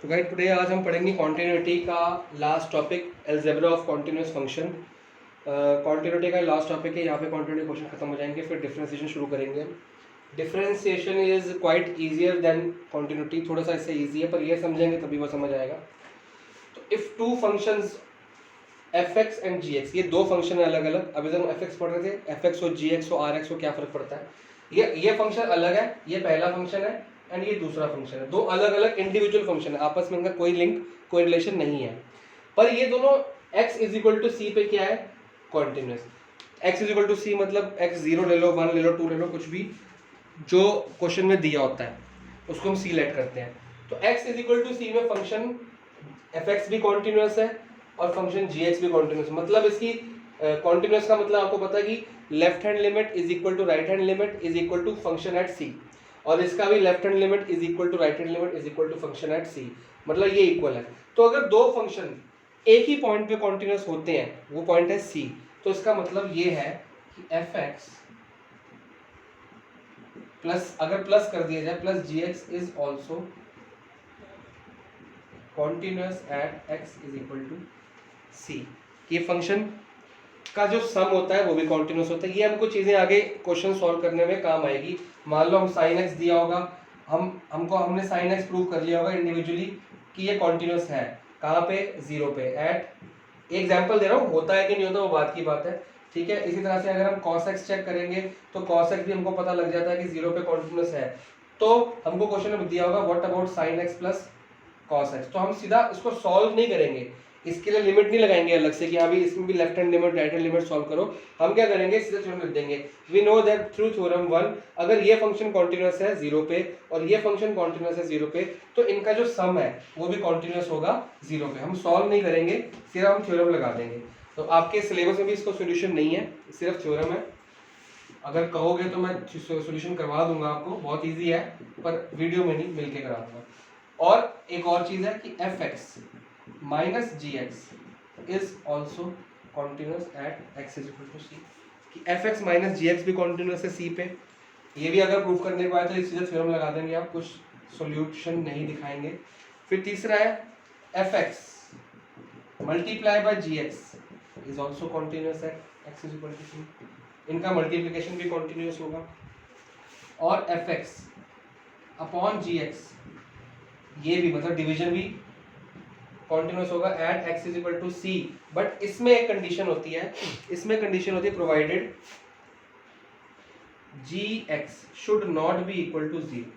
तो guys today आज हम पढ़ेंगे कॉन्टिन्यूटी का last topic algebra of continuous function. Continuity का लास्ट टॉपिक है, यहाँ पे कॉन्टिन्यूटी क्वेश्चन खत्म हो जाएंगे, फिर डिफरेंशिएशन शुरू करेंगे। Differentiation is quite easier than continuity, थोड़ा सा इससे ईजी है, पर ये समझेंगे तभी वो समझ आएगा। तो if two functions f x and g x, ये दो फंक्शन है अलग अलग। अभी जब हम एफ एक्स पढ़ रहे थे, एफ एक्स हो जी एक्स हो आर एक्स हो, क्या फ़र्क पड़ता है? ये फंक्शन अलग है, ये पहला फंक्शन है एंड ये दूसरा फंक्शन है। दो अलग अलग इंडिविजुअल फंक्शन है, आपस में इनका कोई लिंक कोई रिलेशन नहीं है, पर ये दोनों x is equal to C पे क्या है? Continuous. x is equal to C मतलब x 0 ले लो, 1 ले लो, 2 ले लो, कुछ भी जो क्वेश्चन में दिया होता है उसको हम सी लेट करते हैं। तो x is equal to c में फंक्शन एफ एक्स भी कॉन्टिन्यूस है और फंक्शन जी एक्स भी कॉन्टिन्यूस। मतलब इसकी कॉन्टिन्यूस का मतलब आपको पता है कि left hand limit is equal to right hand limit is equal to function at c, और इसका भी left hand limit is equal to right hand limit is equal to function at c, मतलब ये इक्वल है। तो अगर दो function एक ही पॉइंट पे कॉन्टिन्यूस होते हैं, वो पॉइंट है सी, तो इसका मतलब ये है कि एफ एक्स प्लस, अगर प्लस कर दिया जाए, plus g x is also continuous at x is equal to c. ये फंक्शन का जो सम होता है वो भी कॉन्टिन्यूस होता है। ये हमको चीज़ें आगे क्वेश्चन सॉल्व करने में काम आएगी। मान लो हम साइन एक्स दिया होगा, हमने साइन एक्स प्रूव कर लिया होगा इंडिविजुअली कि ये कॉन्टिन्यूस है। कहाँ पे? जीरो पे। एट एग्जाम्पल दे रहा हूँ, होता है कि नहीं होता वो बात की बात है, ठीक है। इसी तरह से अगर हम cos x चेक करेंगे तो cos x भी हमको पता लग जाता है कि जीरो पे कॉन्टिन्यूस है। तो हमको क्वेश्चन में दिया होगा what about sine x plus cos x, तो हम सीधा इसको सॉल्व नहीं करेंगे, इसके लिए लिमिट नहीं लगाएंगे अलग से कि हाँ भी इसमें भी left hand limit right hand limit solve करो। हम क्या करेंगे, सीधा थ्योरम लिख देंगे। We know that through theorem 1 अगर ये फंक्शन कॉन्टिन्यूस है जीरो पे और ये फंक्शन कॉन्टिन्यूस है जीरो पे, तो इनका जो सम है वो भी कॉन्टिन्यूस होगा जीरो पे। हम सॉल्व नहीं करेंगे, सिर्फ हम थ्योरम लगा देंगे। तो आपके सिलेबस में भी इसको सोल्यूशन नहीं है, सिर्फ थ्योरम है। अगर कहोगे तो मैं सोल्यूशन करवा दूंगा आपको, बहुत ईजी है, पर वीडियो में नहीं, मिलके करा दूंगा। और एक और चीज है कि f x minus g x is also continuous at x is equal to c, कि f x minus g x भी कॉन्टिन्यूस है सी पे। ये भी अगर प्रूफ करने को आए तो सीधे थ्योरम लगा देंगे आप, कुछ सॉल्यूशन नहीं दिखाएंगे। फिर तीसरा है f x multiply by g x is also continuous at x is equal to c, इनका मल्टीप्लिकेशन भी कॉन्टिन्यूस होगा। और f x upon g x, ये भी मतलब डिवीजन भी कॉन्टिन्यूस होगा at x is equal to c. But इसमें एक कंडीशन होती है, इसमें कंडीशन होती है provided g x should not be equal to zero,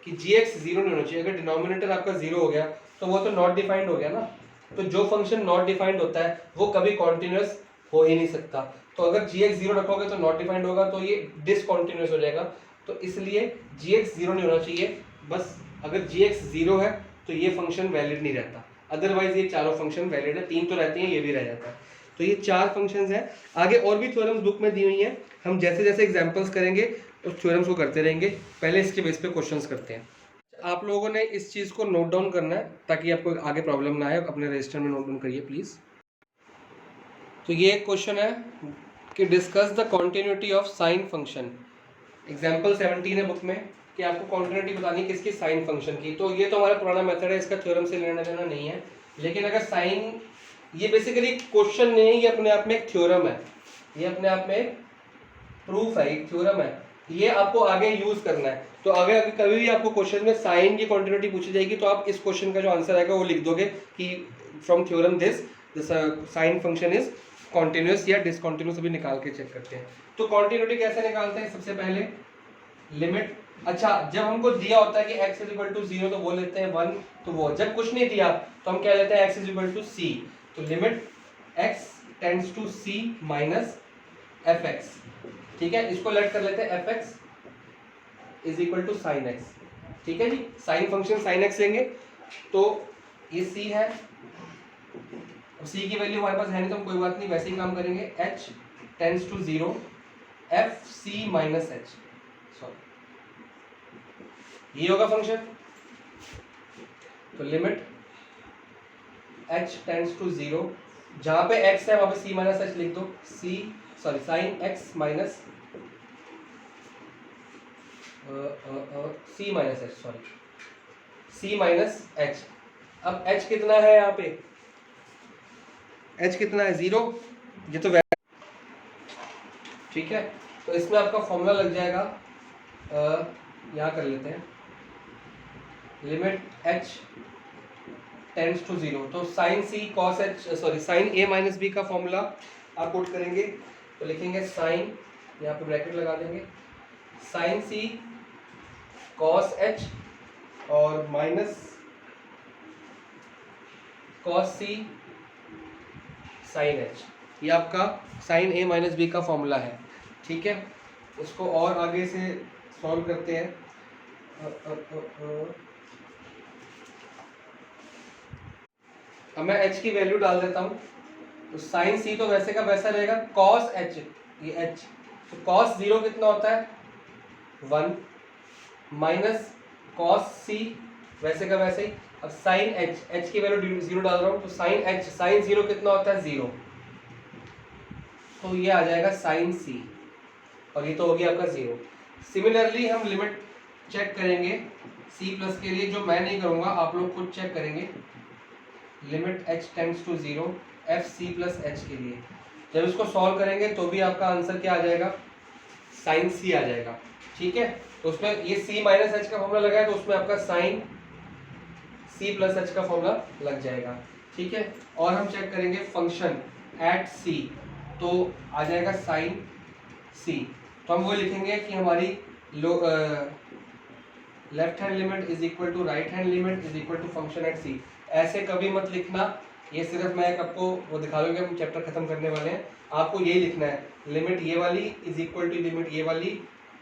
कि जी एक्स जीरो नहीं होना चाहिए। अगर डिनोमिनेटर आपका जीरो हो गया तो वो तो नॉट डिफाइंड हो गया ना, तो जो फंक्शन नॉट डिफाइंड होता है वो कभी कॉन्टिन्यूस हो ही नहीं सकता। तो अगर जी एक्स जीरो रखोगे तो नॉट डिफाइंड होगा, तो ये डिसकॉन्टिन्यूस हो जाएगा। तो इसलिए जी एक्स जीरो नहीं होना चाहिए, बस अगर जी एक्स जीरो है तो ये फंक्शन वैलिड नहीं रहता, अदरवाइज ये चारों फंक्शन वैलिड है। तीन तो रहते हैं, ये भी रह जाता है। तो ये चार फंक्शंस हैं। आगे और भी थ्योरम्स बुक में दी हुई हैं, हम जैसे जैसे एग्जांपल्स करेंगे उस थ्योरम्स को करते रहेंगे। पहले इसके बेस पे क्वेश्चंस करते हैं। आप लोगों ने इस चीज़ को नोट डाउन करना है ताकि आपको आगे प्रॉब्लम ना आए, अपने रजिस्टर में नोट डाउन करिए प्लीज़। तो ये क्वेश्चन है कि discuss the continuity of sine function. Example 17 है बुक में कि आपको कॉन्टिन्यूटी बतानी है किसकी? साइन फंक्शन की। तो ये तो हमारा पुराना मेथड है, इसका थ्योरम से लेना देना नहीं है। लेकिन अगर साइन, ये बेसिकली क्वेश्चन नहीं है, ये अपने आप में एक थ्योरम है, ये अपने आप में प्रूफ है, एक थ्योरम है, ये आपको आगे यूज करना है। तो अगर कभी भी आपको क्वेश्चन में साइन की कॉन्टिन्यूटी पूछी जाएगी तो आप इस क्वेश्चन का जो आंसर आएगा वो लिख दोगे कि from theorem this sine function is continuous या डिसकॉन्टिन्यूस। अभी निकाल के चेक करते हैं। तो कॉन्टिन्यूटी कैसे निकालते हैं? सबसे पहले लिमिट, अच्छा जब हमको दिया होता है कि x is equal to zero तो वो लेते हैं 1, तो वो जब कुछ नहीं दिया तो हम क्या लेते हैं? x is equal to c. तो limit x tends to c minus f x, ठीक है, इसको लेट कर लेते हैं f x is equal to sine x, ठीक है जी। साइन फंक्शन साइन एक्स लेंगे, तो ये c है, अब c की वैल्यू हमारे पास है नहीं तो हम कोई बात नहीं, वैसे ही काम करेंगे। h tends to zero f c minus h, sorry ये होगा फंक्शन। तो limit h tends to zero, जहां पे x है वहां पे c माइनस एच लिख दो, c sorry sine x minus c minus h, sorry c minus H. अब h कितना है यहाँ पे, h कितना है 0, ये तो ठीक है। तो इसमें आपका फॉर्मूला लग जाएगा, यहाँ कर लेते हैं, लिमिट h टेंड्स टू 0, तो साइन c cos h सॉरी साइन a माइनस b का फॉर्मूला आप पुट करेंगे, तो लिखेंगे साइन, यहाँ पे ब्रैकेट लगा देंगे, साइन c cos h और minus cos c sine h, ये आपका साइन a माइनस b का फॉर्मूला है। ठीक है, इसको और आगे से सॉल्व करते हैं। अब मैं h की वैल्यू डाल देता हूँ, तो साइन c तो वैसे का वैसा रहेगा, cos h, ये h, तो cos 0 कितना होता है 1, माइनस cos c वैसे का वैसे ही। अब साइन h की वैल्यू 0 डाल रहा हूँ, तो साइन h साइन 0 कितना होता है 0, तो ये आ जाएगा साइन c, और ये तो हो गया आपका 0। सिमिलरली हम लिमिट चेक करेंगे c प्लस के लिए, जो मैं नहीं करूँगा आप लोग खुद चेक करेंगे, limit h tends to 0 f c plus h के लिए। जब इसको सॉल्व करेंगे तो भी आपका आंसर क्या आ जाएगा, साइन c आ जाएगा। ठीक है, तो उसमें ये c माइनस h का फॉर्मूला लगा है, तो उसमें आपका साइन c प्लस h का फॉर्मूला लग जाएगा। ठीक है, और हम चेक करेंगे फंक्शन एट c, तो आ जाएगा साइन c, तो हम वो लिखेंगे कि हमारी left hand limit is equal to right hand limit is equal to function at c। ऐसे कभी मत लिखना, ये सिर्फ मैं आपको वो दिखा दूंगा, हम चैप्टर खत्म करने वाले हैं, आपको यही लिखना है, लिमिट ये वाली इज इक्वल टू लिमिट ये वाली,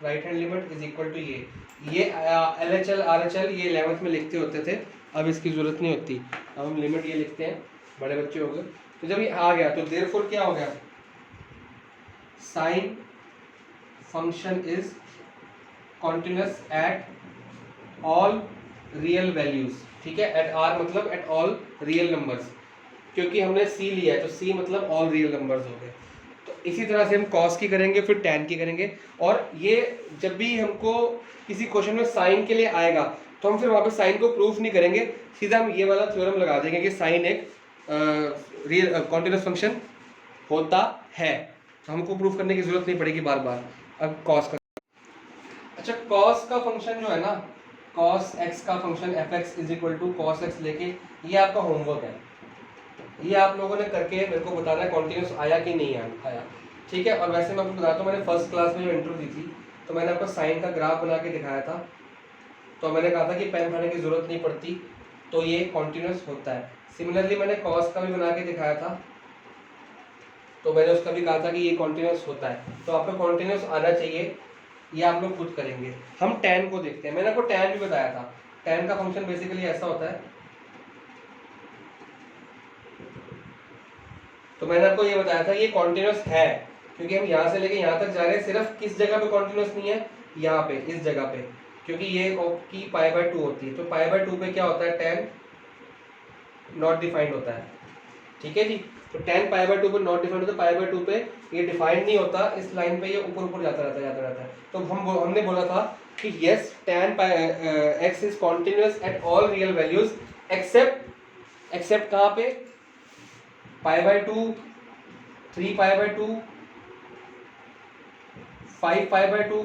right hand limit is equal to ये LHL RHL ये 11th में लिखते होते थे, अब इसकी जरूरत नहीं होती, अब हम लिमिट ये लिखते हैं, बड़े बच्चे हो गए। तो जब ये आ गया तो देयरफॉर क्या हो गया, sine function is continuous eight all real values. ठीक है, एट आर मतलब एट ऑल रियल नंबर्स, क्योंकि हमने c लिया है तो c मतलब ऑल रियल नंबर्स हो गए। तो इसी तरह से हम cos की करेंगे, फिर tan की करेंगे, और ये जब भी हमको किसी क्वेश्चन में साइन के लिए आएगा तो हम फिर वहाँ पे साइन को प्रूफ नहीं करेंगे, सीधा हम ये वाला थ्योरम लगा देंगे कि साइन एक रियल कॉन्टिन्यूअस फंक्शन होता है, तो हमको प्रूफ करने की जरूरत नहीं पड़ेगी बार बार। अब cos का, अच्छा cos का फंक्शन जो है ना, cos x का function fx is equal to cos x लेके, ये आपका होमवर्क है, ये आप लोगों ने करके मेरे को बताना है कॉन्टिन्यूस आया कि नहीं आया। ठीक है, और वैसे मैं आपको बताता हूँ, मैंने फर्स्ट क्लास में जो इंट्रो दी थी तो मैंने आपको साइन का ग्राफ बना के दिखाया था, तो मैंने कहा था कि पेन उठाने की जरूरत नहीं पड़ती, तो ये कॉन्टिन्यूस होता है। सिमिलरली मैंने कॉस का भी बना के दिखाया था, तो मैंने उसका भी कहा था कि ये कॉन्टिन्यूस होता है, तो आपको कॉन्टिन्यूस आना चाहिए, ये आप लोग खुद करेंगे। हम tan को देखते हैं, मैंने आपको tan भी बताया था, tan का फंक्शन बेसिकली ऐसा होता है, तो मैंने आपको ये बताया था ये कॉन्टिन्यूस है, क्योंकि हम यहाँ से लेके यहाँ तक जा रहे हैं, सिर्फ किस जगह पे कॉन्टिन्यूस नहीं है, यहाँ पे इस जगह पे, क्योंकि ये की π/2 होती है, तो π/2 पे क्या होता है, tan नॉट डिफाइंड होता है। ठीक है जी, तो tan π/2 पे नॉट डिफाइंड होता है, π/2 पे ये डिफाइंड नहीं होता, इस लाइन पे ये ऊपर ऊपर जाता रहता है। तो हमने बोला था कि yes tan x is continuous at all real values except कहाँ पे, π/2, 3π/2, 5π/2,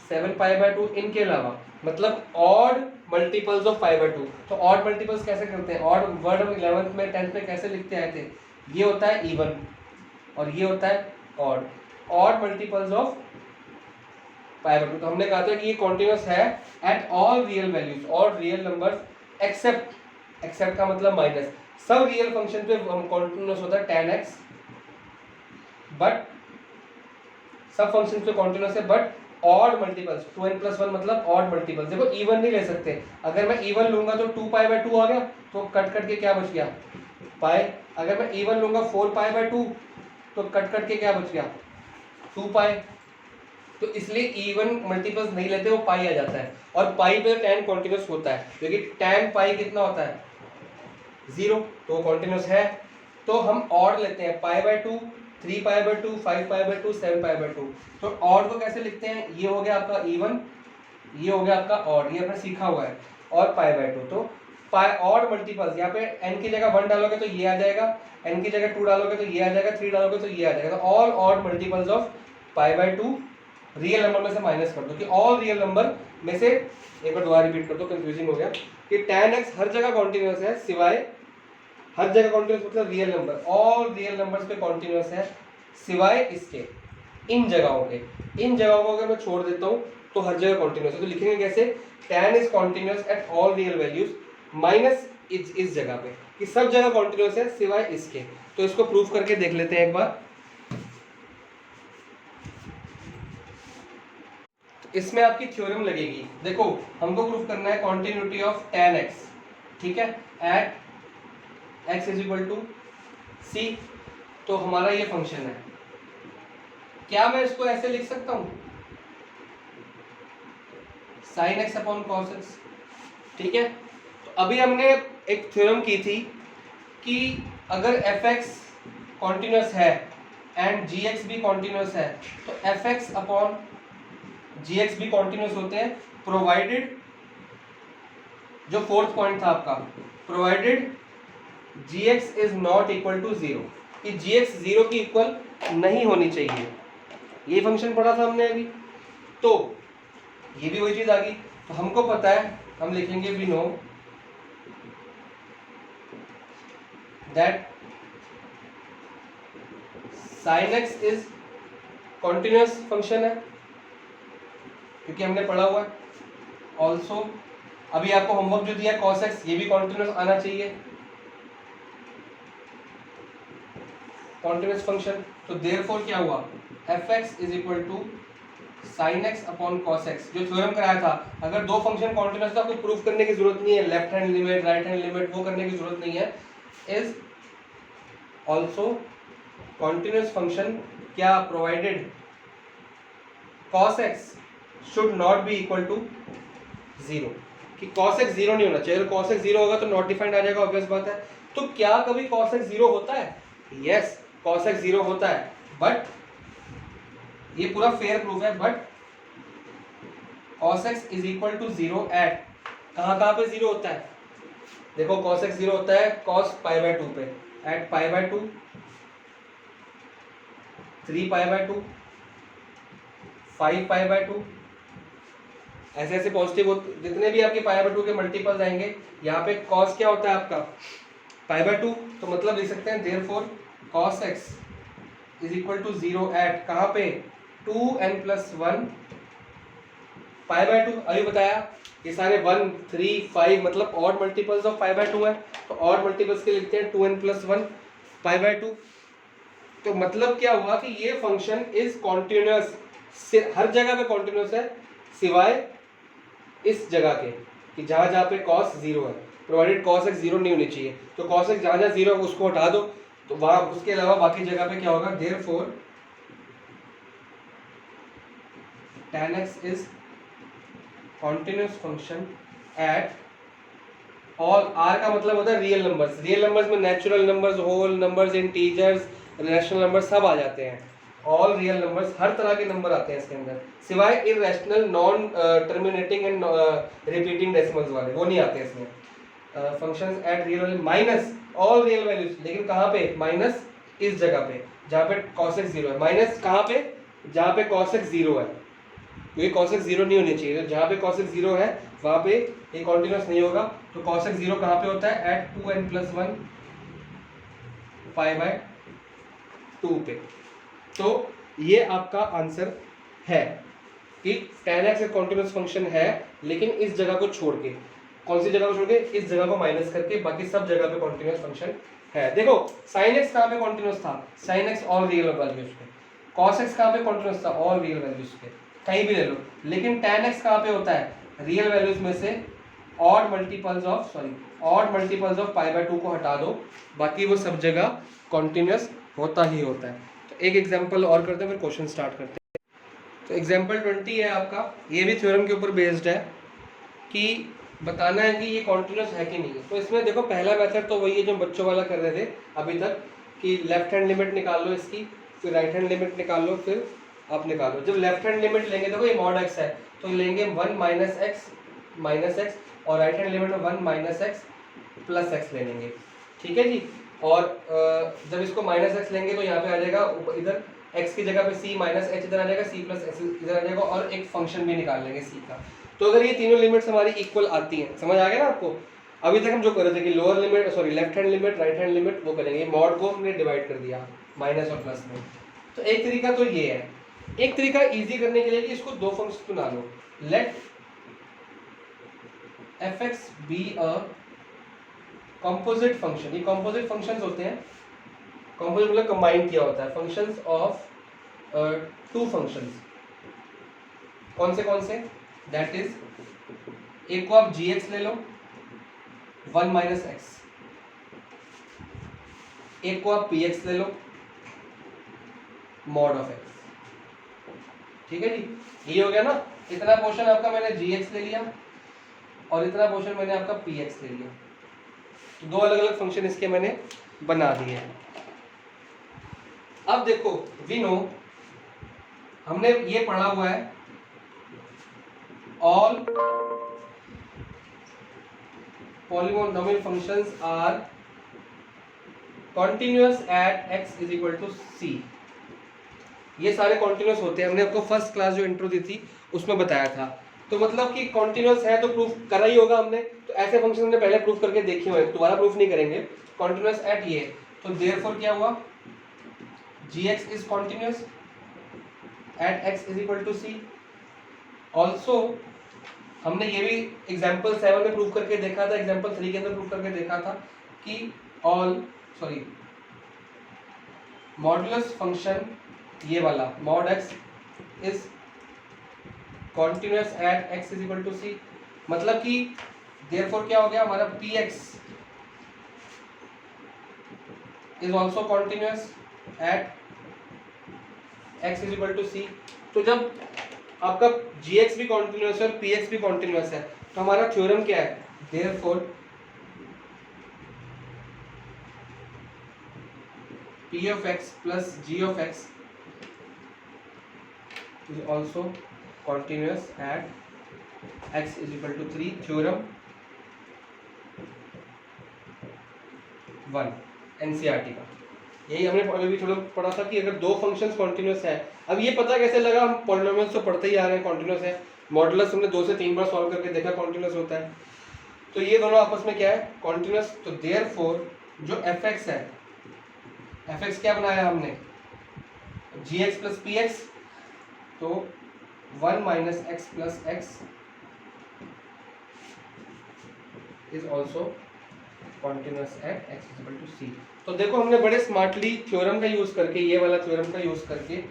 7π/2, इनके अलावा, मतलब ऑड मल्टीपल्स ऑफ π/2। तो ऑड मल्टीपल्स कैसे करते हैं, ऑड वर्ड हम 11th में 10th में कैसे लिखते आए थे, ये होता है इवन और ये होता है ऑड मल्टीपल्स ऑफ π/2। तो हमने कहा था कि ये कॉन्टिन्यूस है eight all real values, all real numbers accept का मतलब माइनस, सब रियल फंक्शन पे कॉन्टिन्यूस होता है tan x, बट सब फंक्शन पे कॉन्टिन्यूस है बट ऑड मल्टीपल्स, 2n+1 मतलब ऑड मल्टीपल्स। देखो इवन नहीं ले सकते, अगर मैं इवन लूंगा तो 2π/2 आ गया, तो कट के क्या बच गया पाई, अगर मैं इवन लूंगा 4π/2 तो कट के क्या बच गया 2π, तो इसलिए इवन मल्टीपल्स नहीं लेते, वो पाई आ जाता है, और पाई पे tan कॉन्टिन्यूस होता है, क्योंकि tan पाई कितना होता है 0, तो वो कॉन्टिन्यूस है। तो हम ऑड लेते हैं π/2, 3π/2, 5π/2, 7π/2। तो ऑड को कैसे लिखते हैं, ये हो गया आपका इवन, ये हो गया आपका ऑड, ये आपने सीखा हुआ है। और π/2। तो ऑड मल्टीपल्स, यहाँ पे n की जगह 1 डालोगे तो ये आ जाएगा, n की जगह 2 डालोगे तो ये आ जाएगा, 3 डालोगे तो ये आ जाएगा। तो all odd multiples of π/2 real number में से माइनस कर दो कि ऑल रियल नंबर में से, एक बार दोबारा रिपीट कर दो, कंफ्यूजिंग हो गया, कि tan x हर जगह कॉन्टिन्यूस है सिवाय, हर जगह कॉन्टिन्यूस मतलब real number, all real numbers पे कॉन्टिन्यूस है सिवाय इसके, इन जगहों के, इन जगहों को अगर मैं छोड़ देता हूँ तो हर जगह कॉन्टिन्यूस है। तो लिखेंगे कैसे, tan is continuous at all real values minus इस जगह पे, कि सब जगह कॉन्टिन्यूस है सिवाय इसके। तो इसको प्रूव करके देख लेते हैं एक बार। इसमें आपकी थ्योरम लगेगी, देखो हमको प्रूव करना है कॉन्टिन्यूटी ऑफ tan x, ठीक है, at x is equal to c। तो हमारा ये फंक्शन है, क्या मैं इसको ऐसे लिख सकता हूं, sin x upon cos x, ठीक है। तो अभी हमने एक थ्योरम की थी कि अगर fx कॉन्टिन्यूस है एंड gx भी कॉन्टिन्यूस है तो fx अपॉन gx भी कॉन्टिन्यूस होते हैं, प्रोवाइडेड, जो फोर्थ पॉइंट था आपका, provided gx is not equal to 0, कि gx 0 की इक्वल नहीं होनी चाहिए। ये फंक्शन पढ़ा था हमने अभी, तो ये भी वही चीज आ गई। तो हमको पता है, हम लिखेंगे we know that sin x is continuous function है, क्योंकि हमने पढ़ा हुआ है। ऑल्सो अभी आपको होमवर्क जो दिया cos x, ये भी कॉन्टिन्यूस आना चाहिए, कॉन्टिन्यूस फंक्शन। तो देयरफॉर क्या हुआ, fx is equal to sin x upon cos x, जो थ्योरम कराया था, अगर दो फंक्शन कॉन्टिन्यूस था, कोई प्रूफ करने की जरूरत नहीं है, left hand limit right hand limit वो करने की जरूरत नहीं है, इज ऑल्सो कॉन्टिन्यूस फंक्शन, क्या, provided cos x should not be equal to 0, कि cos x 0 नहीं होना चाहिए। अगर cos x 0 होगा तो नॉट डिफाइंड आ जाएगा, ऑब्वियस बात है। तो क्या कभी cos x 0 होता है, यस cos x 0 होता है, बट ये पूरा फेयर प्रूफ है, but cos x is equal to 0 at, कहाँ पे 0 होता है, देखो cos x 0 होता है cos π/2 पे, एट π/2, 3π/2, 5π/2, ऐसे ऐसे पॉजिटिव जितने भी आपके π/2 के मल्टीपल्स आएंगे, यहाँ पे cos क्या होता है आपका π/2, तो मतलब लिख सकते हैं therefore cos x is equal to 0 at, कहाँ पे 2n+1 π/2। अभी बताया ये सारे 1, 3, 5 मतलब ऑड मल्टीपल्स ऑफ π/2 है, तो ऑड मल्टीपल्स के लिखते हैं 2n+1 π/2। तो मतलब क्या हुआ कि ये फंक्शन इज कॉन्टिन्यूस, हर जगह पे कॉन्टिन्यूस है सिवाय इस जगह के, कि जहां जहां पे cos 0 है, प्रोवाइडेड cos x 0 नहीं होनी चाहिए। तो cos x जहां जहां 0 है उसको हटा दो, तो वहां उसके अलावा बाकी जगह पे क्या होगा, therefore tan x is continuous function at all, r का मतलब होता है रियल नंबर्स, रियल नंबर्स में natural numbers, whole numbers, integers, rational numbers सब आ जाते हैं, ऑल रियल नंबर्स, हर तरह के नंबर आते हैं इसके अंदर, सिवाय irrational, non terminating and repeating decimals वाले, वो नहीं आते इसमें। Functions eight real value minus all real values, लेकिन कहाँ पे, माइनस इस जगह पे जहाँ पे cos x 0 है, माइनस कहाँ पे, जहाँ पे cos x 0 है, क्योंकि cos x 0 नहीं होनी चाहिए, तो जहाँ पे cos x 0 है वहाँ पे ये कॉन्टिन्यूस नहीं होगा। तो cos x 0 कहाँ पे होता है, एट 2n+1 π/2 पे। तो ये आपका आंसर है कि tan x एक कॉन्टिन्यूस फंक्शन है, लेकिन इस जगह को छोड़ के, कौन सी जगह को छोड़ के, इस जगह को माइनस करके बाकी सब जगह पे कॉन्टिन्यूस फंक्शन है। देखो sin x कहाँ पे कॉन्टिन्यूस था, sin x all real values पे, cos x कहाँ पे कॉन्टिन्यूस था, ऑल रियल वैल्यूज पे, कहीं भी ले लो। लेकिन tan x कहाँ पे होता है, रियल वैल्यूज में से ऑड मल्टीपल्स ऑफ π/2 को हटा दो, बाकी वो सब जगह कॉन्टिन्यूस होता ही होता है। तो एक एग्जांपल और करते हैं, फिर क्वेश्चन स्टार्ट करते हैं। तो एग्जांपल 20 है आपका, ये भी थ्योरम के ऊपर बेस्ड है कि बताना है कि ये कॉन्टिन्यूस है कि नहीं है। तो इसमें देखो पहला मेथड तो वही है जो बच्चों वाला कर रहे थे अभी तक, कि लेफ्ट हैंड लिमिट निकाल लो इसकी, फिर राइट हैंड लिमिट निकाल लो, फिर आप निकालो। जब लेफ्ट हैंड लिमिट लेंगे, देखो ये mod x है तो लेंगे 1 - x माइनस एक्स, और राइट हैंड लिमिट में 1 माइनस एक्स प्लस एक्स ले लेंगे, ठीक है जी। और जब इसको माइनस एक्स लेंगे तो यहाँ पे आ जाएगा इधर x की जगह पे c माइनस एच इधर आ जाएगा, c प्लस एच इधर आ जाएगा, और एक फंक्शन भी निकाल लेंगे c का। तो अगर ये तीनों लिमिट्स हमारी इक्वल आती हैं, समझ आ गया ना आपको। अभी तक हम जो कर रहे थे कि lower limit sorry left hand limit right hand limit वो करेंगे, मॉड को हमने डिवाइड कर दिया माइनस और प्लस में। तो एक तरीका तो ये है। एक तरीका इजी करने के लिए कि इसको दो फंक्शन बना लो, let fx be a composite function. ये कंपोजिट फंक्शंस होते हैं, कंपोजिट मतलब कंबाइन किया होता है, फंक्शंस ऑफ टू फंक्शंस। कौन से दैट इज, एक को आप gx ले लो 1 माइनस एक्स, एक को आप px ले लो मॉड ऑफ एक्स, ठीक है जी। ये हो गया ना, इतना पोर्शन आपका मैंने gx ले लिया और इतना पोर्शन मैंने आपका px ले लिया, तो दो अलग अलग फंक्शन इसके मैंने बना दिए हैं। अब देखो वी नो, हमने ये पढ़ा हुआ है all polynomial functions are continuous at x is equal to c। ये सारे कॉन्टिन्यूअस होते हैं, हमने आपको फर्स्ट क्लास जो इंट्रो दी थी उसमें बताया था। तो मतलब कि कॉन्टिन्यूअस है तो प्रूफ करा ही होगा हमने, तो ऐसे फंक्शन हमने पहले प्रूफ करके देखे हुए, दोबारा प्रूफ नहीं करेंगे। कॉन्टिन्यूअस एट ये, तो देयरफॉर क्या हुआ, gx is continuous at x is equal to c। Also हमने ये भी एग्जाम्पल 7 में प्रूफ करके देखा था, एग्जाम्पल 3 के अंदर प्रूफ करके देखा था कि मॉडुलस फंक्शन ये वाला mod x is continuous at x is equal to c। मतलब कि देयरफॉर क्या हो गया हमारा, px is also continuous at x is equal to c। तो जब आपका gx भी कॉन्टिन्यूअस है और px भी कॉन्टिन्यूअस है, तो हमारा थ्योरम क्या है, therefore p of x plus g of x is also continuous at x is equal to 3, theorem 1 NCERT का। यही हमने पहले भी थोड़ा पढ़ा था कि अगर दो फंक्शंस कॉन्टिन्यूअस है, अब ये पता कैसे लगा, हम पॉलिनोमियल्स तो पढ़ते ही आ रहे हैं कॉन्टिन्यूअस है, मॉडुलस हमने 2 से 3 बार सॉल्व करके देखा कॉन्टिन्यूअस होता है, तो ये दोनों आपस में क्या है, कॉन्टिन्यूअस। तो देयरफॉर जो fx है, fx क्या बनाया हमने, gx प्लस px, तो 1 minus x plus x is also continuous at x is equal to c। तो देखो हमने बड़े स्मार्टली थ्योरम का यूज करके, ये वाला थ्योरम का यूज करके,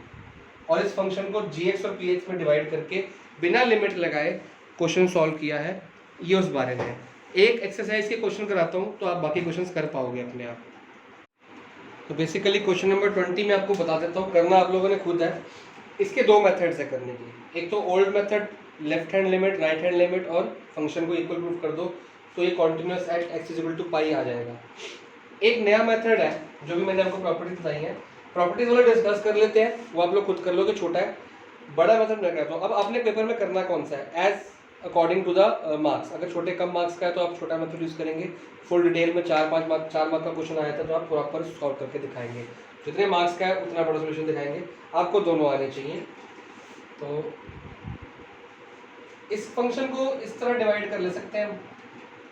और इस फंक्शन को gx और px में डिवाइड करके बिना लिमिट लगाए क्वेश्चन सॉल्व किया है। ये उस बारे में एक एक्सरसाइज के क्वेश्चन कराता हूँ तो आप बाकी क्वेश्चंस कर पाओगे अपने आप। तो बेसिकली क्वेश्चन नंबर 20 में आपको बता देता हूँ, करना आप लोगों ने खुद है। इसके दो मेथड्स है करने के, एक तो old method left hand limit right hand limit और फंक्शन को इक्वल प्रूफ कर दो, तो ये continuous at x is equal to pi आ जाएगा। एक नया मेथड है जो भी मैंने आपको प्रॉपर्टीज बताई हैं, प्रॉपर्टीज वाला डिस्कस कर लेते हैं, वो आप लोग खुद कर लो कि छोटा है, बड़ा मेथड मैं कहता हूँ। अब अपने पेपर में करना कौन सा है, as according to the marks. अगर छोटे कम मार्क्स का है तो आप छोटा मेथड यूज करेंगे, फुल डिटेल में 4 मार्क का क्वेश्चन आया था तो आप प्रॉपर सॉल्व करके दिखाएंगे, जितने मार्क्स का है उतना बड़ा सोल्यूशन दिखाएंगे, आपको दोनों आने चाहिए। तो इस फंक्शन को इस तरह डिवाइड कर ले सकते हैं,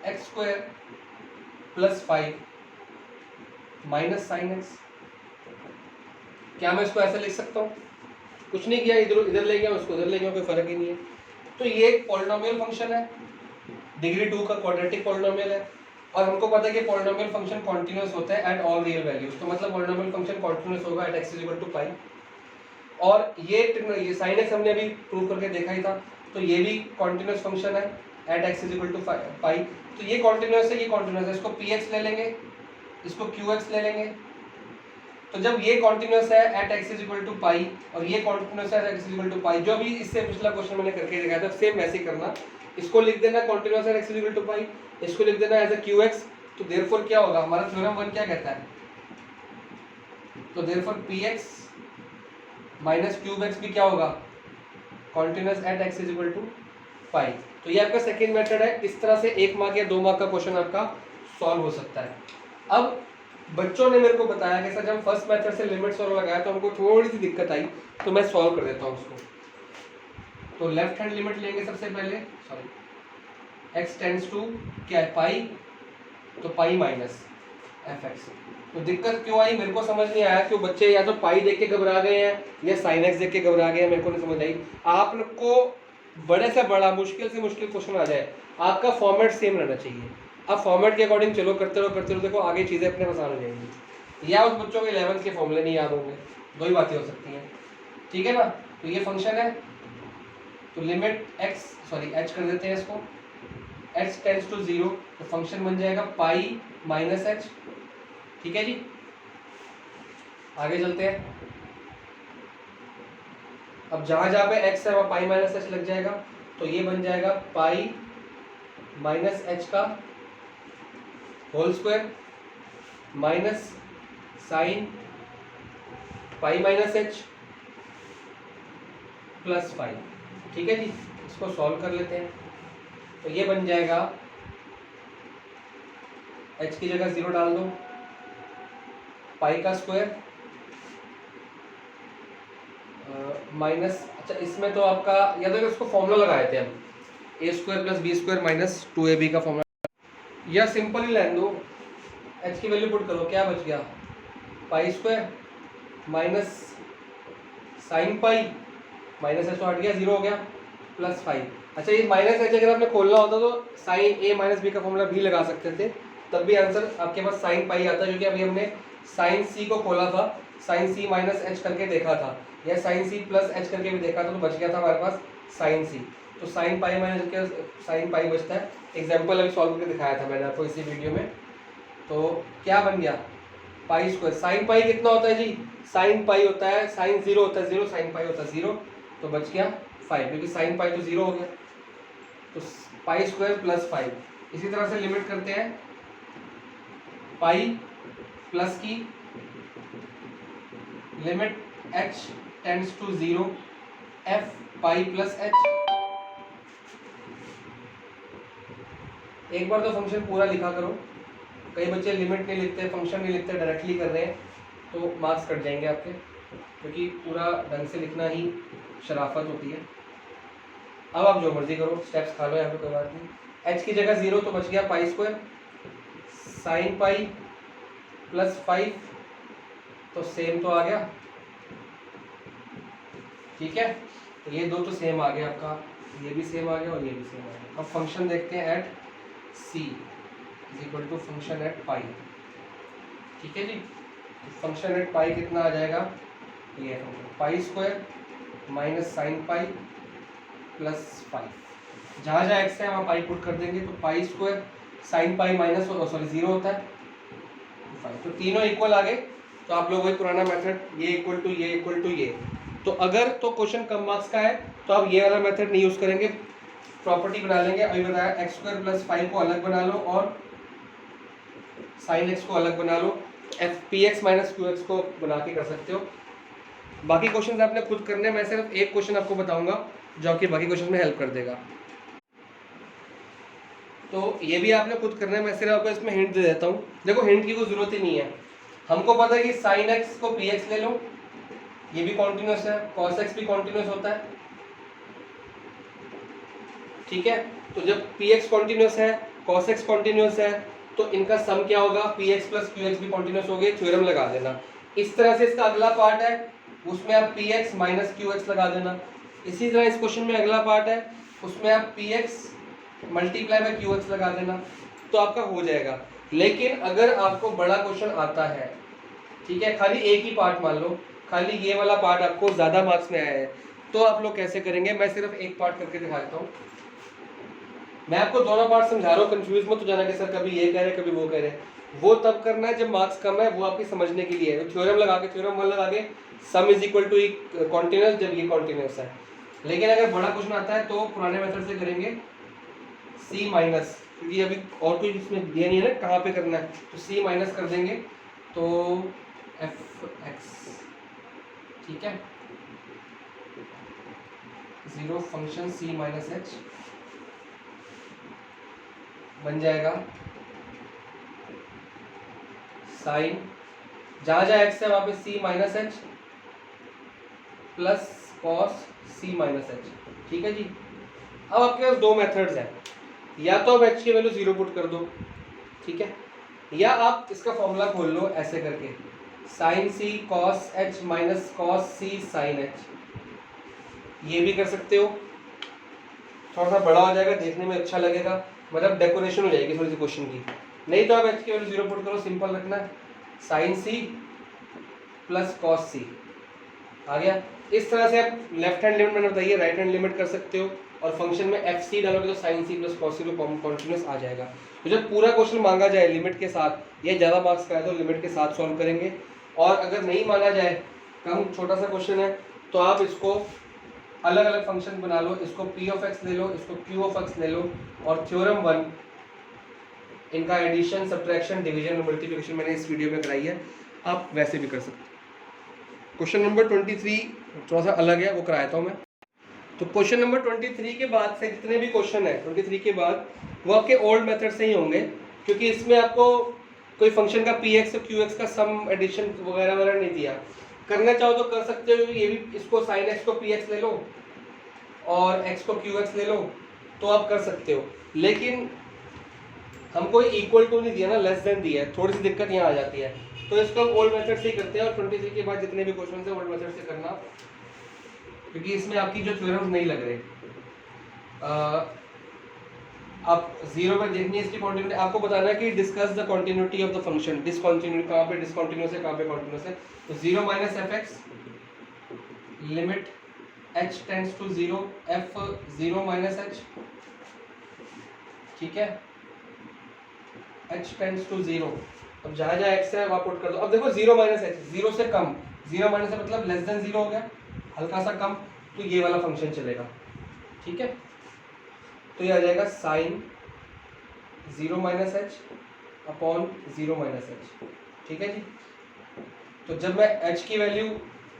x square plus 5 minus sine x. क्या मैं इसको ऐसे लिख सकता हूँ, कुछ नहीं किया, इधर ले गया उसको इधर ले गया, कोई फर्क ही नहीं है। तो ये एक पॉलिनोमियल फंक्शन है, डिग्री 2 का क्वाड्रेटिक पॉलिनोमियल है, और हमको पता है कि पॉलिनोमियल फंक्शन कॉन्टिन्यूअस होता है एट ऑल रियल वैल्यूज, तो मतलब पॉलिनोमियल फंक्शन कॉन्टिन्यूअस होगा at x is equal to pi. और ये साइन एक्स हमने अभी प्रूव करके देखा ही था, तो ये भी कॉन्टिन्यूअस फंक्शन है at x is equal to pi. तो ये कॉन्टिन्यूअस है, ये कॉन्टिन्यूअस है, इसको px ले लेंगे, इसको qx ले लेंगे। तो जब ये कॉन्टिन्यूअस है at x is equal to pi और ये कॉन्टिन्यूअस है at x is equal to pi, जो भी इससे पिछला क्वेश्चन मैंने करके दिखाया था सेम वैसे ही करना, इसको लिख देना continuous at x is equal to pi, इसको लिख देना एज अ qx। तो देयरफॉर क्या होगा, हमारा थ्योरम 1 क्या कहता है, तो therefore px minus cube x भी क्या होगा, continuous at x is equal to pi. तो ये आपका सेकेंड मेथड है। इस तरह से 1 मार्क या 2 मार्क का क्वेश्चन आपका सॉल्व हो सकता है। अब बच्चों ने मेरे को बताया कि सर जब फर्स्ट मेथड से लिमिट्स और लगाया तो हमको थोड़ी सी दिक्कत आई, तो मैं सॉल्व कर देता हूँ उसको। तो लेफ्ट हैंड लिमिट लेंगे सबसे पहले, सॉरी x टेंड्स टू क्या है पाई, तो पाई माइनस एफ एक्स। तो दिक्कत क्यों आई मेरे को समझ नहीं आया, क्यों बच्चे या तो पाई देख के घबरा गए हैं या साइन एक्स देख के घबरा गए हैं, मेरे को नहीं समझ आई। आप लोग को बड़े से बड़ा मुश्किल से मुश्किल क्वेश्चन आ जाए, आपका फॉर्मेट सेम रहना चाहिए। आप फॉर्मेट के अकॉर्डिंग चलो, करते रहो, देखो आगे चीज़ें अपने आसान हो जाएंगी। या उस बच्चों के 11th के फॉर्मूले नहीं याद होंगे, दो ही बातें हो सकती हैं, ठीक है ना। तो ये फंक्शन है, तो लिमिट एक्स सॉरी एच कर देते हैं इसको, एच टेंड्स टू 0, तो फंक्शन बन जाएगा पाई माइनस एच, ठीक है जी। आगे चलते हैं। अब जहां जहां पे x है वहां पाई माइनस एच लग जाएगा, तो ये बन जाएगा पाई माइनस एच का whole square minus sine pi minus h plus 5, ठीक है जी। इसको सॉल्व कर लेते हैं, तो ये बन जाएगा h की जगह 0 डाल दो, पाई का स्क्वायर माइनस, अच्छा इसमें तो आपका या तो इसको फॉर्मूला लगाए थे हम, a square plus b square minus 2ab का फॉर्मूला, या सिंपल ही लाइन दो, h की वैल्यू पुट करो, क्या बच गया pi square minus sine pi minus h तो हट गया 0 हो गया प्लस 5। अच्छा ये माइनस एच अगर आपने खोलना होता तो साइन ए माइनस बी का फॉर्मूला भी लगा सकते थे, तब भी आंसर आपके पास साइन पाई आता, क्योंकि अभी हमने साइन सी को खोला था, साइन सी माइनस एच करके देखा था, या साइन सी प्लस एच करके भी देखा था, तो बच गया था हमारे पास साइन सी। तो साइन पाई माइनस के साइन पाई बचता है। एग्जाम्पल अभी सॉल्व करके दिखाया था मैंने आपको इसी वीडियो में। तो क्या बन गया पाई स्क्वायर, साइन पाई कितना होता है जी, साइन पाई होता है साइन 0 होता है 0, साइन पाई होता है 0, तो बच गया 5, क्योंकि साइन पाई तो 0 हो गया, तो पाई स्क्वायर प्लस 5। इसी तरह से लिमिट करते हैं पाई प्लस की limit h tends to 0 f pi plus h। एक बार तो फंक्शन पूरा लिखा करो, कई बच्चे लिमिट नहीं लिखते, फंक्शन नहीं लिखते, डायरेक्टली कर रहे हैं, तो मार्क्स कट जाएंगे आपके, क्योंकि पूरा ढंग से लिखना ही शराफत होती है। अब आप जो मर्जी करो, स्टेप्स खा लो यहाँ पे, कोई बात नहीं। h की जगह 0, तो बच गया pi square sine pi plus 5, तो सेम तो आ गया, ठीक है। तो ये दो तो सेम आ गया आपका, ये भी सेम आ गया और ये भी सेम आ गया। अब फंक्शन देखते हैं at c is equal to function at pi, ठीक है जी। तो फंक्शन एट पाई कितना आ जाएगा, ये फंक्शन पाई square minus sine pi plus 5। जहाँ जहाँ एक्स है वहाँ पाई पुट कर देंगे, तो pi square sine pi minus sorry 0 होता है 5, तो तीनों इक्वल आ गए। तो आप लोग वही पुराना मेथड, ये इक्वल टू ये इक्वल टू ये। तो अगर तो क्वेश्चन कम मार्क्स का है तो आप ये वाला मेथड नहीं यूज़ करेंगे, प्रॉपर्टी बना लेंगे। अभी बताया एक्स स्क्वायर प्लस 5 को अलग बना लो और साइन एक्स को अलग बना लो, f p x minus q x को बना के कर सकते हो। बाकी क्वेश्चन आपने खुद करने, मैं सिर्फ एक क्वेश्चन आपको बताऊंगा जो आपके बाकी क्वेश्चन में हेल्प कर देगा। तो ये भी आपने खुद करना है, मैं सिर्फ आपको इसमें हिंट दे देता हूँ। देखो हिंट की कोई जरूरत ही नहीं है, हमको पता है कि साइन एक्स को पी एक्स ले लो, ये भी कॉन्टिन्यूस है, कॉस एक्स भी कॉन्टिन्यूस होता है, ठीक है। तो जब पी एक्स कॉन्टिन्यूस है, कॉस एक्स कॉन्टिन्यूस है, तो इनका सम क्या होगा, P x plus Q x भी कॉन्टिन्यूस हो गए, थ्योरम लगा देना। इस तरह से इसका अगला पार्ट है, उसमें आप P x minus q x लगा देना। इसी तरह इस क्वेश्चन में अगला पार्ट है, उसमें आप P x multiply bye Q x लगा देना, तो आपका हो जाएगा। लेकिन अगर आपको बड़ा क्वेश्चन आता है, ठीक है, खाली एक ही पार्ट मान लो, खाली ये वाला पार्ट आपको ज़्यादा मार्क्स में आया है, तो आप लोग कैसे करेंगे, मैं सिर्फ एक पार्ट करके दिखा देता हूँ। मैं आपको दोनों पार्ट समझा रहा हूँ, कंफ्यूज मत हो जाना कि सर कभी ये कह रहे कभी वो कह रहे। वो तब करना है जब मार्क्स कम है, वो आपकी समझने के लिए है। थ्योरम लगा के, थ्योरम 1 लगा के sum is equal to continuous, जब ये कॉन्टिन्यूस है। लेकिन अगर बड़ा क्वेश्चन आता है तो पुराने मेथड से करेंगे सी माइनस, क्योंकि अभी और कोई इसमें दिया नहीं है ना कहाँ पे करना है, तो सी माइनस कर देंगे, तो एफ एक्स, ठीक है, 0 फंक्शन सी माइनस एच बन जाएगा साइन, जहाँ जहाँ एक्स है वहाँ पे सी माइनस एच प्लस कॉस सी माइनस एच। ठीक है जी। अब आपके पास दो मेथड्स हैं, या तो आप एच की वैल्यू 0 पुट कर दो, ठीक है, या आप इसका फॉर्मूला खोल लो ऐसे करके, साइन सी कॉस एच माइनस कॉस सी साइन एच, ये भी कर सकते हो। थोड़ा सा बड़ा हो जाएगा, देखने में अच्छा लगेगा, मतलब डेकोरेशन हो जाएगी थोड़ी सी क्वेश्चन की। नहीं तो आप एच की वैल्यू 0 पुट करो, सिंपल रखना है, साइन सी प्लस कॉस सी आ गया। इस तरह से आप लेफ्ट हैंड लिमिट मैंने बताइए, राइट हैंड लिमिट कर सकते हो, और फंक्शन में एफ सी डालोगे तो साइन सी प्लस कॉस सी तो कॉन्टिन्यूस आ जाएगा। तो जब पूरा क्वेश्चन मांगा जाए लिमिट के साथ, ये ज़्यादा मार्क्स का है तो लिमिट के साथ सॉल्व करेंगे, और अगर नहीं मांगा जाए, कम छोटा सा क्वेश्चन है, तो आप इसको अलग अलग फंक्शन बना लो, इसको पी ऑफ एक्स ले लो, इसको क्यू ऑफ एक्स ले लो, और थ्योरम 1 इनका एडिशन सब्ट्रैक्शन डिवीजन और मल्टीप्लिकेशन मैंने इस वीडियो में कराई है, आप वैसे भी कर सकते हो। क्वेश्चन नंबर 23 थोड़ा सा अलग है, वो कराता हूँ मैं। तो क्वेश्चन नंबर 23 के बाद से जितने भी क्वेश्चन है 23 के बाद, वो आपके ओल्ड मेथड से ही होंगे, क्योंकि इसमें आपको कोई फंक्शन का पी एक्स और क्यू एक्स का सम एडिशन वगैरह वगैरह नहीं दिया। करना चाहो तो कर सकते हो, ये भी इसको साइन एक्स को पी एक्स ले लो और एक्स को क्यू एक्स ले लो, तो आप कर सकते हो, लेकिन हमको इक्वल टू नहीं दिया ना, लेस देन दिया है, थोड़ी सी दिक्कत यहाँ आ जाती है। तो इसको हम ओल्ड मेथड से ही करते हैं, और 23 के बाद जितने भी क्वेश्चन है ओल्ड मेथड से करना, क्योंकि इसमें आपकी जो थ्योरम्स नहीं लग रहे। आप 0 पर देखनी है इसकी कॉन्टिन्यूटी, आपको बताना है कि discuss the continuity of the function, discontinuity कहाँ पे डिसकॉन्टिन्यूस है, कहाँ पे कॉन्टिन्यूस है। तो 0 minus f x limit h tends to 0 f 0 minus h, ठीक है, h टेंड्स टू 0। अब जहाँ जहाँ x है वहाँ पुट कर दो। अब देखो 0 माइनस h, 0 से कम, 0 माइनस है मतलब लेस देन 0 हो गया, हल्का सा कम, तो ये वाला फंक्शन चलेगा, ठीक है। तो ये आ जाएगा sine 0 minus h upon 0 minus h, ठीक है जी। तो जब मैं h की वैल्यू,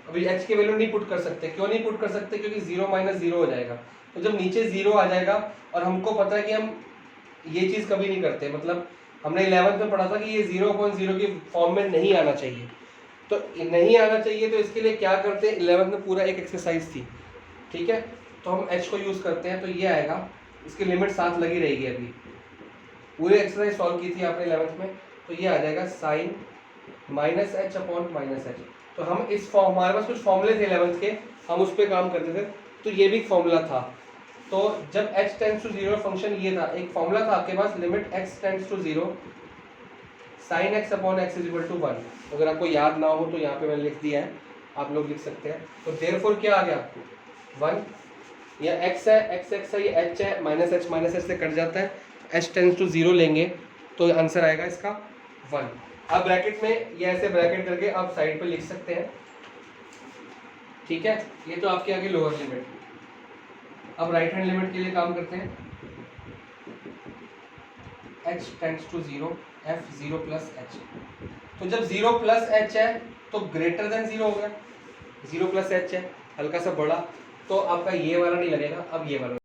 अभी h की वैल्यू नहीं पुट कर सकते, क्यों नहीं पुट कर सकते, क्योंकि 0 माइनस 0 हो जाएगा। तो जब नीचे 0 आ जाएगा, और हमको पता है कि हम ये चीज़ कभी नहीं करते, मतलब हमने 11th में पढ़ा था कि ये 0/0 की फॉर्म में नहीं आना चाहिए, तो नहीं आना चाहिए, तो इसके लिए क्या करते हैं, 11th में पूरा एक एक्सरसाइज थी, ठीक है। तो हम h को यूज़ करते हैं, तो ये आएगा, इसकी लिमिट साथ लगी रहेगी, अभी पूरे एक्सरसाइज सॉल्व की थी आपने 11th में, तो ये आ जाएगा sine minus h upon minus h. तो हम इस फॉर्म, हमारे पास कुछ फॉर्मूले थे 11th के, हम उस पर काम करते थे, तो ये भी फॉर्मूला था। तो जब h टेंड्स टू 0 फंक्शन ये था, एक फॉर्मूला था आपके पास, limit x tends to 0 sine x upon x is equal to 1। अगर आपको याद ना हो तो यहाँ पे मैंने लिख दिया है, आप लोग लिख सकते हैं। तो देयरफॉर क्या आ गया, 1, या x है, x है, ये h है, माइनस h से कट जाता है, h टेंड्स टू 0 लेंगे तो आंसर आएगा इसका 1। अब ब्रैकेट में ये ऐसे ब्रैकेट करके आप साइड पे लिख सकते हैं, ठीक है। ये तो आपके आगे लोअर लिमिट। अब राइट हैंड लिमिट के लिए काम करते हैं, h tends to 0 f 0 plus h। तो जब 0 प्लस h है तो ग्रेटर देन 0 हो गया, 0 प्लस h है, हल्का सा बड़ा, तो आपका ये वाला नहीं लगेगा, अब ये वाला